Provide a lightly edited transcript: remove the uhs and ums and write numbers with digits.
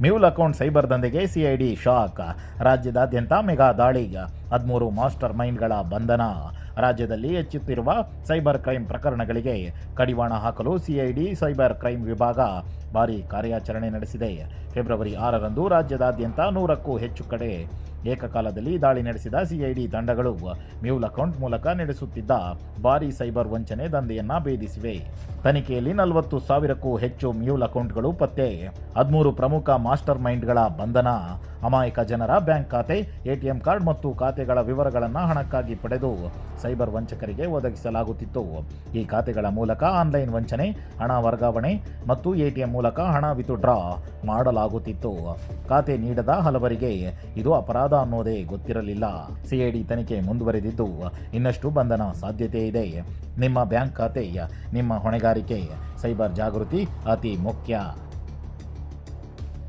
Mule account cyber ದಂಧೆಗೆ CID shock. ರಾಜ್ಯದಾದ್ಯಂತ mega ದಾಳಿ, 13 ಮಾಸ್ಟರ್ ಮೈಂಡ್ಗಳ ಬಂಧನ. ರಾಜ್ಯದಲ್ಲಿ ಹೆಚ್ಚುತ್ತಿರುವ ಸೈಬರ್ ಕ್ರೈಮ್ ಪ್ರಕರಣಗಳಿಗೆ ಕಡಿವಾಣ ಹಾಕಲು ಸಿಐಡಿ ಸೈಬರ್ ಕ್ರೈಮ್ ವಿಭಾಗ ಭಾರೀ ಕಾರ್ಯಾಚರಣೆ ನಡೆಸಿದೆ. ಫೆಬ್ರವರಿ 6ರಂದು ರಾಜ್ಯದಾದ್ಯಂತ 100ಕ್ಕೂ ಹೆಚ್ಚು ಕಡೆ ಏಕಕಾಲದಲ್ಲಿ ದಾಳಿ ನಡೆಸಿದ ಸಿಐಡಿ ತಂಡಗಳು ಮ್ಯೂಲ್ ಅಕೌಂಟ್ ಮೂಲಕ ನಡೆಸುತ್ತಿದ್ದ ಭಾರೀ ಸೈಬರ್ ವಂಚನೆ ದಂಧೆಯನ್ನ ಭೇದಿಸಿವೆ. ತನಿಖೆಯಲ್ಲಿ 40,000ಕ್ಕೂ ಹೆಚ್ಚು ಮ್ಯೂಲ್ ಅಕೌಂಟ್ಗಳು ಪತ್ತೆ, 13 ಪ್ರಮುಖ ಮಾಸ್ಟರ್ ಮೈಂಡ್ಗಳ ಬಂಧನ. ಅಮಾಯಕ ಜನರ ಬ್ಯಾಂಕ್ ಖಾತೆ, ಎಟಿಎಂ ಕಾರ್ಡ್ ಮತ್ತು ಖಾತೆಗಳ ವಿವರಗಳನ್ನು ಹಣಕ್ಕಾಗಿ ಪಡೆದು ಸೈಬರ್ ವಂಚಕರಿಗೆ ಒದಗಿಸಲಾಗುತ್ತಿತ್ತು. ಈ ಖಾತೆಗಳ ಮೂಲಕ ಆನ್ಲೈನ್ ವಂಚನೆ, ಹಣ ವರ್ಗಾವಣೆ ಮತ್ತು ಎಟಿಎಂ ಮೂಲಕ ಹಣ ವಿತ್ಡ್ರಾ ಮಾಡಲಾಗುತ್ತಿತ್ತು. ಖಾತೆ ನೀಡದ ಹಲವರಿಗೆ ಇದು ಅಪರಾಧ ಅನ್ನೋದೇ ಗೊತ್ತಿರಲಿಲ್ಲ. ಸಿಐಡಿ ತನಿಖೆ ಮುಂದುವರೆದಿದ್ದು ಇನ್ನಷ್ಟು ಬಂಧನ ಸಾಧ್ಯತೆ ಇದೆ. ನಿಮ್ಮ ಬ್ಯಾಂಕ್ ಖಾತೆ ನಿಮ್ಮ ಹೊಣೆಗಾರಿಕೆ. ಸೈಬರ್ ಜಾಗೃತಿ ಅತಿ ಮುಖ್ಯ.